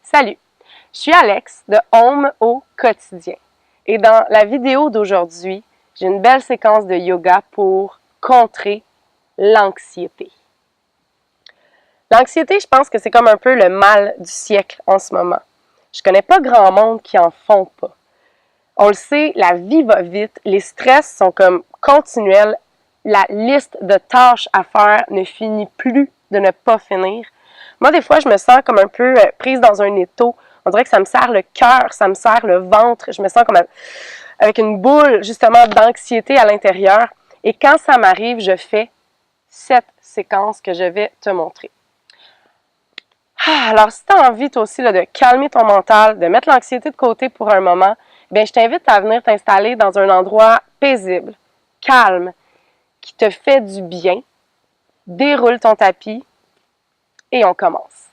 Salut, je suis Alex de Home au quotidien et dans la vidéo d'aujourd'hui, j'ai une belle séquence de yoga pour contrer l'anxiété. L'anxiété, je pense que c'est comme un peu le mal du siècle en ce moment. Je connais pas grand monde qui en font pas. On le sait, la vie va vite, les stress sont comme continuels, la liste de tâches à faire ne finit plus de ne pas finir. Moi, des fois, je me sens comme un peu prise dans un étau. On dirait que ça me serre le cœur, ça me serre le ventre. Je me sens comme avec une boule, justement, d'anxiété à l'intérieur. Et quand ça m'arrive, je fais cette séquence que je vais te montrer. Alors, si tu as envie, toi aussi, là, de calmer ton mental, de mettre l'anxiété de côté pour un moment, bien, je t'invite à venir t'installer dans un endroit paisible, calme, qui te fait du bien. Déroule ton tapis et on commence.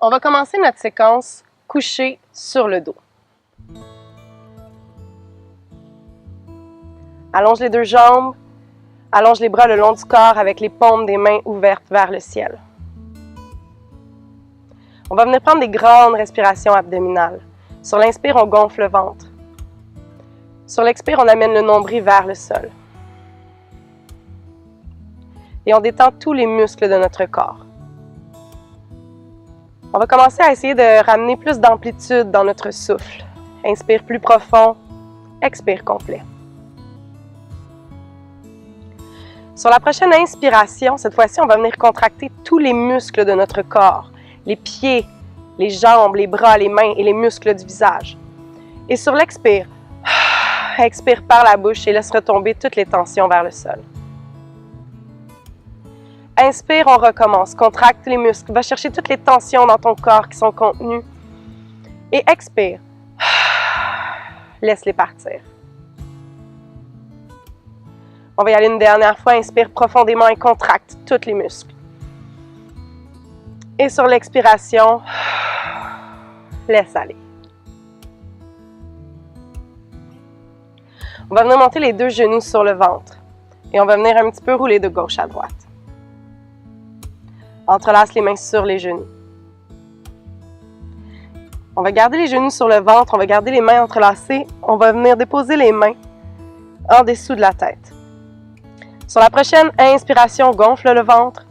On va commencer notre séquence couché sur le dos. Allonge les deux jambes, allonge les bras le long du corps avec les paumes des mains ouvertes vers le ciel. On va venir prendre des grandes respirations abdominales. Sur l'inspire, on gonfle le ventre. Sur l'expire, on amène le nombril vers le sol. Et on détend tous les muscles de notre corps. On va commencer à essayer de ramener plus d'amplitude dans notre souffle. Inspire plus profond, expire complet. Sur la prochaine inspiration, cette fois-ci, on va venir contracter tous les muscles de notre corps. Les pieds, les jambes, les bras, les mains et les muscles du visage. Et sur l'expire, expire par la bouche et laisse retomber toutes les tensions vers le sol. Inspire, on recommence. Contracte les muscles. Va chercher toutes les tensions dans ton corps qui sont contenues. Et expire. Laisse-les partir. On va y aller une dernière fois. Inspire profondément et contracte tous les muscles. Et sur l'expiration, laisse aller. On va venir monter les deux genoux sur le ventre. Et on va venir un petit peu rouler de gauche à droite. Entrelace les mains sur les genoux. On va garder les genoux sur le ventre, on va garder les mains entrelacées. On va venir déposer les mains en dessous de la tête. Sur la prochaine inspiration, on gonfle le ventre.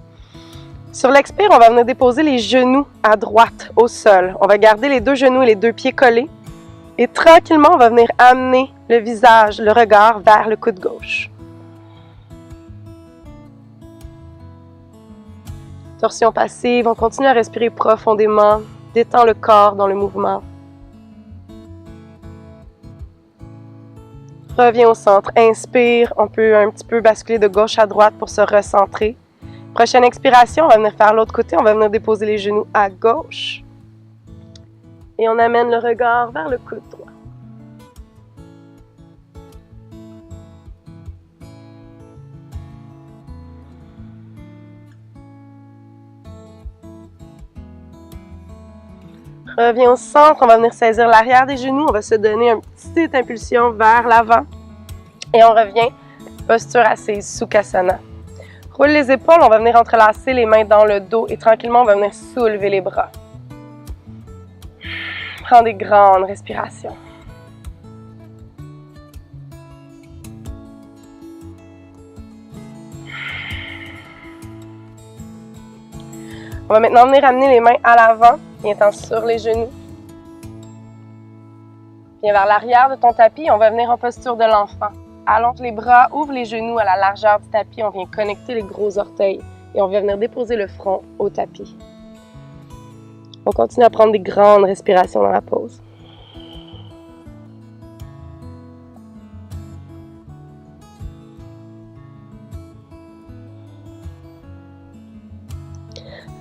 Sur l'expire, on va venir déposer les genoux à droite au sol. On va garder les deux genoux et les deux pieds collés. Et tranquillement, on va venir amener le visage, le regard vers le coude gauche. Torsion passive, on continue à respirer profondément, détend le corps dans le mouvement. Reviens au centre, inspire, on peut un petit peu basculer de gauche à droite pour se recentrer. Prochaine expiration, on va venir faire l'autre côté, on va venir déposer les genoux à gauche. Et on amène le regard vers le coude droit. Reviens au centre, on va venir saisir l'arrière des genoux, on va se donner une petite impulsion vers l'avant. Et on revient, posture assise, Sukhasana. Roule les épaules, on va venir entrelacer les mains dans le dos et tranquillement, on va venir soulever les bras. Prends des grandes respirations. On va maintenant venir amener les mains à l'avant, viens-t'en sur les genoux. Viens vers l'arrière de ton tapis, on va venir en posture de l'enfant. Allonge les bras, ouvre les genoux à la largeur du tapis, on vient connecter les gros orteils et on va venir déposer le front au tapis. On continue à prendre des grandes respirations dans la pause.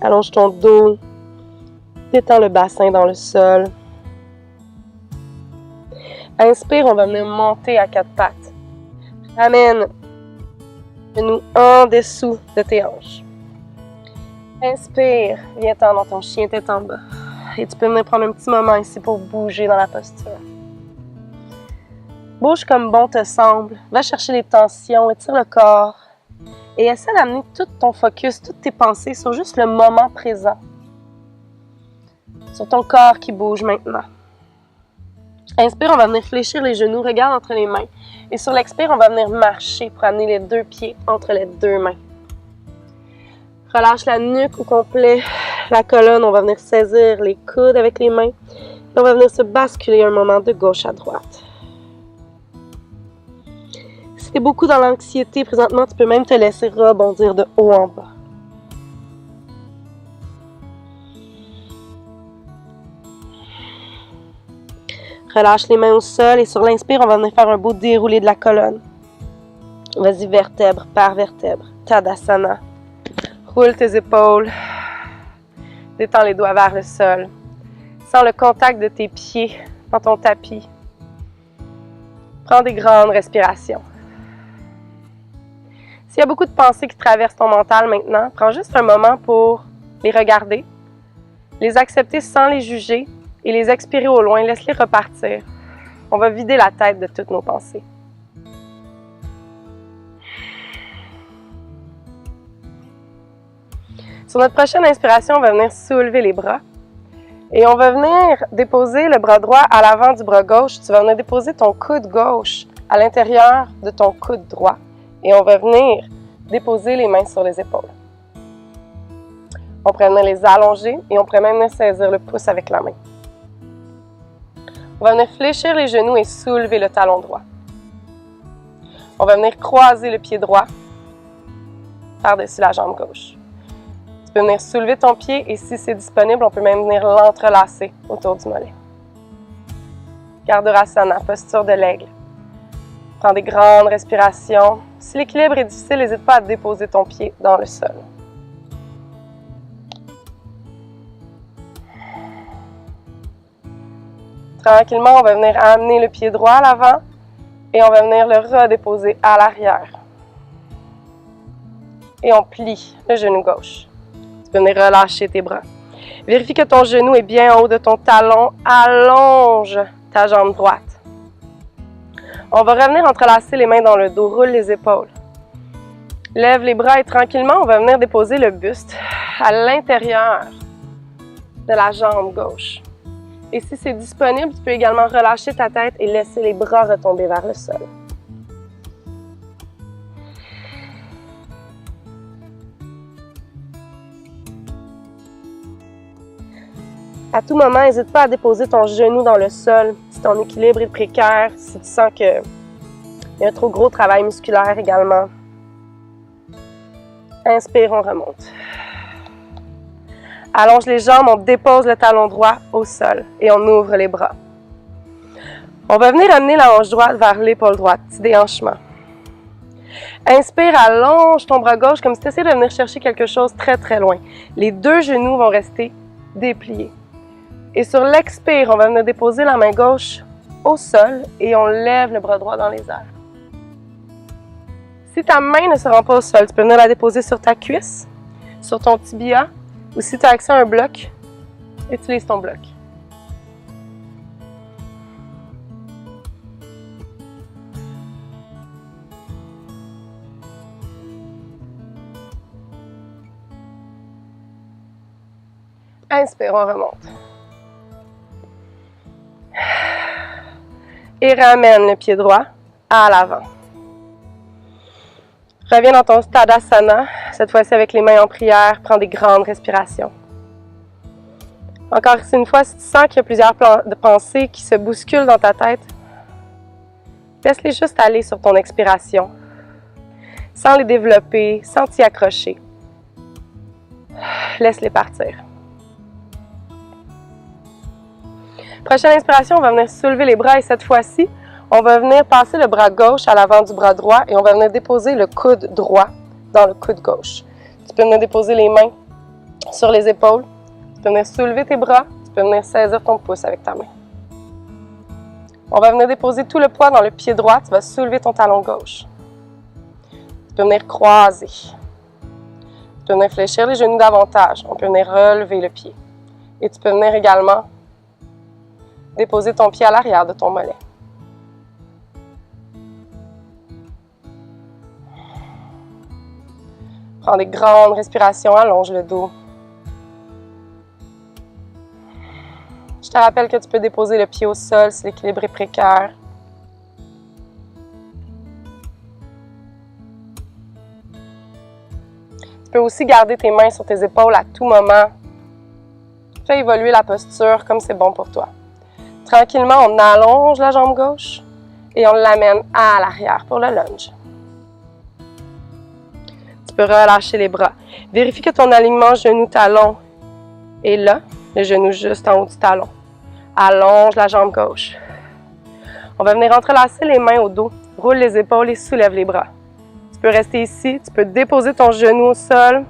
Allonge ton dos, détends le bassin dans le sol. Inspire, on va venir monter à quatre pattes. Ramène les genoux en dessous de tes hanches. Inspire, viens-t'en dans ton chien tête en bas. Et tu peux venir prendre un petit moment ici pour bouger dans la posture. Bouge comme bon te semble. Va chercher les tensions, étire le corps. Et essaie d'amener tout ton focus, toutes tes pensées sur juste le moment présent. Sur ton corps qui bouge maintenant. Inspire, on va venir fléchir les genoux, regarde entre les mains. Et sur l'expire, on va venir marcher pour amener les deux pieds entre les deux mains. Relâche la nuque au complet, la colonne, on va venir saisir les coudes avec les mains. Et on va venir se basculer un moment de gauche à droite. Si tu es beaucoup dans l'anxiété présentement, tu peux même te laisser rebondir de haut en bas. Relâche les mains au sol et sur l'inspire, on va venir faire un beau déroulé de la colonne. Vas-y, vertèbre par vertèbre. Tadasana. Roule tes épaules. Détends les doigts vers le sol. Sens le contact de tes pieds dans ton tapis. Prends des grandes respirations. S'il y a beaucoup de pensées qui traversent ton mental maintenant, prends juste un moment pour les regarder, les accepter sans les juger et les expirer au loin. Laisse-les repartir. On va vider la tête de toutes nos pensées. Sur notre prochaine inspiration, on va venir soulever les bras. Et on va venir déposer le bras droit à l'avant du bras gauche. Tu vas venir déposer ton coude gauche à l'intérieur de ton coude droit. Et on va venir déposer les mains sur les épaules. On pourrait venir les allonger et on pourrait même venir saisir le pouce avec la main. On va venir fléchir les genoux et soulever le talon droit. On va venir croiser le pied droit par-dessus la jambe gauche. Tu peux venir soulever ton pied et si c'est disponible, on peut même venir l'entrelacer autour du mollet. Gardhurasana, posture de l'aigle. Prends des grandes respirations. Si l'équilibre est difficile, n'hésite pas à déposer ton pied dans le sol. Tranquillement, on va venir amener le pied droit à l'avant et on va venir le redéposer à l'arrière. Et on plie le genou gauche. Tu peux venir relâcher tes bras. Vérifie que ton genou est bien en haut de ton talon. Allonge ta jambe droite. On va revenir entrelacer les mains dans le dos. Roule les épaules. Lève les bras et tranquillement, on va venir déposer le buste à l'intérieur de la jambe gauche. Et si c'est disponible, tu peux également relâcher ta tête et laisser les bras retomber vers le sol. À tout moment, n'hésite pas à déposer ton genou dans le sol si ton équilibre est précaire, si tu sens qu'il y a un trop gros travail musculaire également. Inspire, on remonte. Allonge les jambes, on dépose le talon droit au sol et on ouvre les bras. On va venir amener la hanche droite vers l'épaule droite, petit déhanchement. Inspire, allonge ton bras gauche comme si tu essayais de venir chercher quelque chose très très loin. Les deux genoux vont rester dépliés. Et sur l'expire, on va venir déposer la main gauche au sol et on lève le bras droit dans les airs. Si ta main ne se rend pas au sol, tu peux venir la déposer sur ta cuisse, sur ton tibia, ou si tu as accès à un bloc, utilise ton bloc. Inspire, on remonte. Et ramène le pied droit à l'avant. Reviens dans ton Tadasana, cette fois-ci avec les mains en prière, prends des grandes respirations. Encore une fois, si tu sens qu'il y a plusieurs pensées qui se bousculent dans ta tête, laisse-les juste aller sur ton expiration, sans les développer, sans t'y accrocher. Laisse-les partir. Prochaine inspiration, on va venir soulever les bras et cette fois-ci, on va venir passer le bras gauche à l'avant du bras droit et on va venir déposer le coude droit dans le coude gauche. Tu peux venir déposer les mains sur les épaules. Tu peux venir soulever tes bras. Tu peux venir saisir ton pouce avec ta main. On va venir déposer tout le poids dans le pied droit. Tu vas soulever ton talon gauche. Tu peux venir croiser. Tu peux venir fléchir les genoux davantage. On peut venir relever le pied. Et tu peux venir également déposer ton pied à l'arrière de ton mollet. Prends des grandes respirations, allonge le dos. Je te rappelle que tu peux déposer le pied au sol si l'équilibre est précaire. Tu peux aussi garder tes mains sur tes épaules à tout moment. Fais évoluer la posture comme c'est bon pour toi. Tranquillement, on allonge la jambe gauche et on l'amène à l'arrière pour le lunge. Tu peux relâcher les bras. Vérifie que ton alignement genou-talon est là, le genou juste en haut du talon. Allonge la jambe gauche. On va venir entrelacer les mains au dos. Roule les épaules et soulève les bras. Tu peux rester ici. Tu peux déposer ton genou au sol.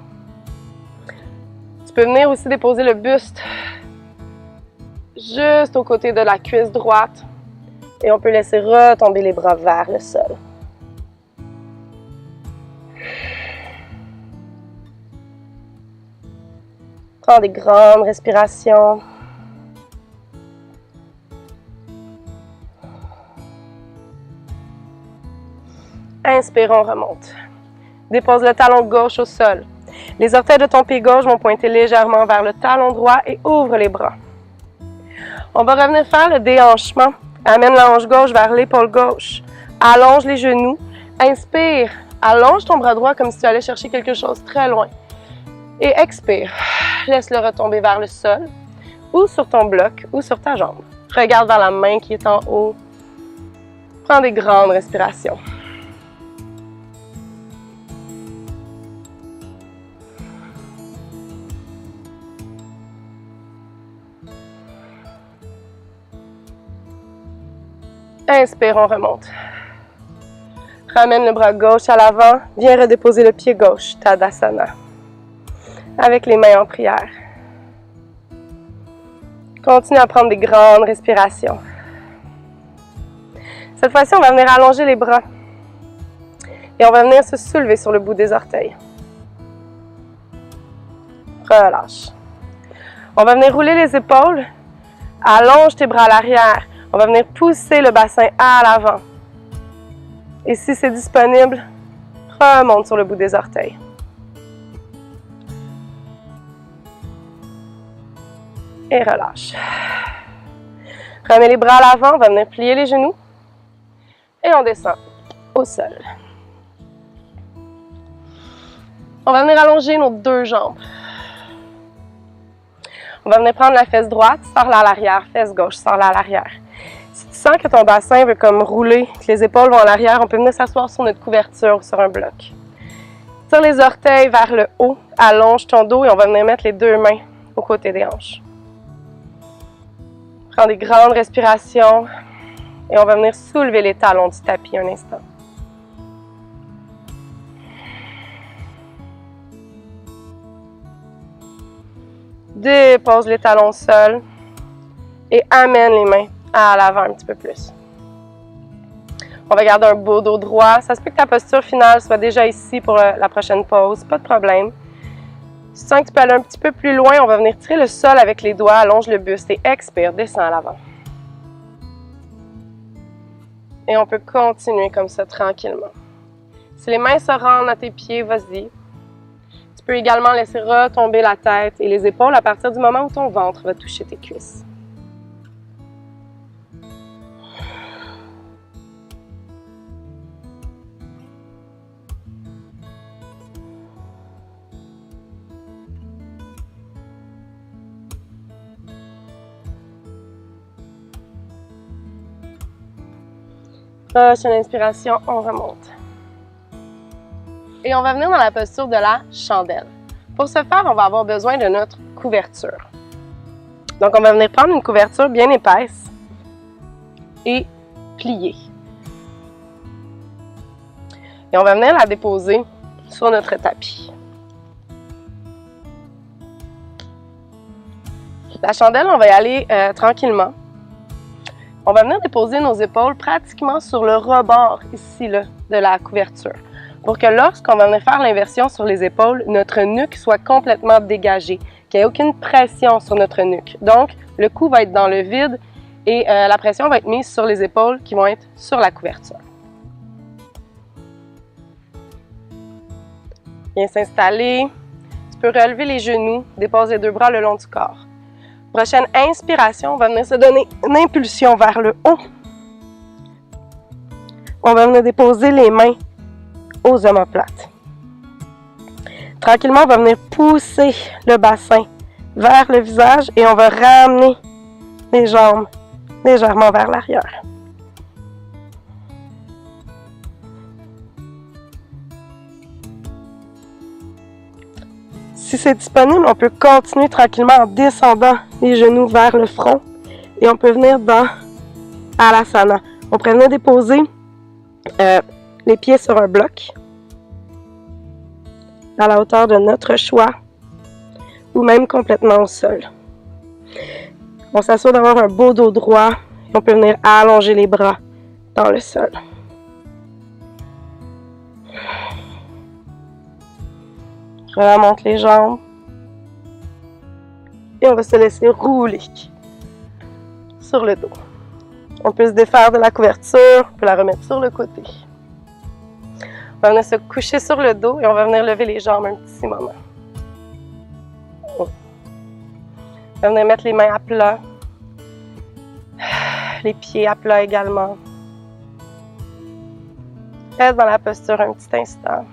Tu peux venir aussi déposer le buste juste aux côtés de la cuisse droite. Et on peut laisser retomber les bras vers le sol. Prends des grandes respirations. Inspire, on remonte. Dépose le talon gauche au sol. Les orteils de ton pied gauche vont pointer légèrement vers le talon droit et ouvre les bras. On va revenir faire le déhanchement. Amène la hanche gauche vers l'épaule gauche. Allonge les genoux. Inspire. Allonge ton bras droit comme si tu allais chercher quelque chose très loin. Et expire. Laisse-le retomber vers le sol ou sur ton bloc ou sur ta jambe. Regarde vers la main qui est en haut. Prends des grandes respirations. Inspire, on remonte. Ramène le bras gauche à l'avant. Viens redéposer le pied gauche, Tadasana. Avec les mains en prière. Continue à prendre des grandes respirations. Cette fois-ci, on va venir allonger les bras. Et on va venir se soulever sur le bout des orteils. Relâche. On va venir rouler les épaules. Allonge tes bras à l'arrière. On va venir pousser le bassin à l'avant. Et si c'est disponible, remonte sur le bout des orteils. Et relâche. Remets les bras à l'avant, on va venir plier les genoux. Et on descend au sol. On va venir allonger nos deux jambes. On va venir prendre la fesse droite, sors-la à l'arrière, fesse gauche, sors-la à l'arrière. Si tu sens que ton bassin veut comme rouler, que les épaules vont à l'arrière, on peut venir s'asseoir sur notre couverture ou sur un bloc. Tire les orteils vers le haut, allonge ton dos et on va venir mettre les deux mains aux côtés des hanches. Prends des grandes respirations et on va venir soulever les talons du tapis un instant. Dépose les talons au sol et amène les mains à l'avant un petit peu plus. On va garder un beau dos droit. Ça se peut que ta posture finale soit déjà ici pour la prochaine pause, pas de problème. Si tu sens que tu peux aller un petit peu plus loin, on va venir tirer le sol avec les doigts, allonge le buste et expire, descends à l'avant. Et on peut continuer comme ça tranquillement. Si les mains se rendent à tes pieds, vas-y. Tu peux également laisser retomber la tête et les épaules à partir du moment où ton ventre va toucher tes cuisses. Prochaine inspiration, on remonte. Et on va venir dans la posture de la chandelle. Pour ce faire, on va avoir besoin de notre couverture. Donc, on va venir prendre une couverture bien épaisse et plier. Et on va venir la déposer sur notre tapis. La chandelle, on va y aller tranquillement. On va venir déposer nos épaules pratiquement sur le rebord ici là, de la couverture pour que lorsqu'on va venir faire l'inversion sur les épaules, notre nuque soit complètement dégagée, qu'il n'y ait aucune pression sur notre nuque. Donc, le cou va être dans le vide et la pression va être mise sur les épaules qui vont être sur la couverture. Viens s'installer. Tu peux relever les genoux, déposer les deux bras le long du corps. Prochaine inspiration, on va venir se donner une impulsion vers le haut. On va venir déposer les mains aux omoplates. Tranquillement, on va venir pousser le bassin vers le visage et on va ramener les jambes légèrement vers l'arrière. Si c'est disponible, on peut continuer tranquillement en descendant les genoux vers le front et on peut venir dans Alasana. On pourrait venir déposer les pieds sur un bloc à la hauteur de notre choix ou même complètement au sol. On s'assure d'avoir un beau dos droit et on peut venir allonger les bras dans le sol. Remonte les jambes et on va se laisser rouler sur le dos. On peut se défaire de la couverture, on peut la remettre sur le côté. On va venir se coucher sur le dos et on va venir lever les jambes un petit moment. On va venir mettre les mains à plat, les pieds à plat également. Reste dans la posture un petit instant.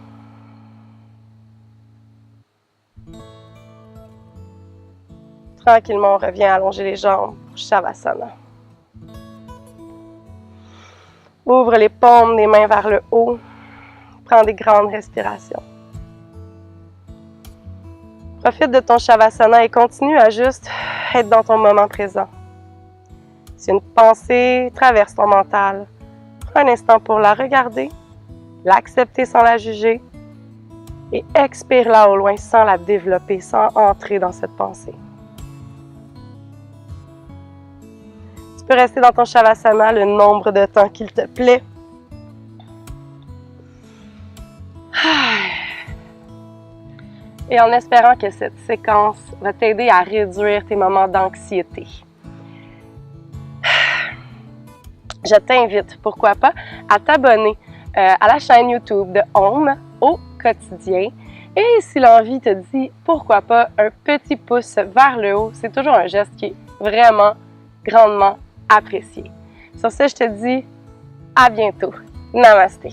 Tranquillement, on revient allonger les jambes pour Shavasana. Ouvre les paumes des mains vers le haut. Prends des grandes respirations. Profite de ton Shavasana et continue à juste être dans ton moment présent. Si une pensée traverse ton mental, prends un instant pour la regarder, l'accepter sans la juger et expire-la au loin sans la développer, sans entrer dans cette pensée. Tu peux rester dans ton Shavasana le nombre de temps qu'il te plaît. Et en espérant que cette séquence va t'aider à réduire tes moments d'anxiété. Je t'invite, pourquoi pas, à t'abonner à la chaîne YouTube de Home au quotidien. Et si l'envie te dit, pourquoi pas, un petit pouce vers le haut, c'est toujours un geste qui est vraiment grandement apprécié. Sur ce, je te dis à bientôt. Namasté.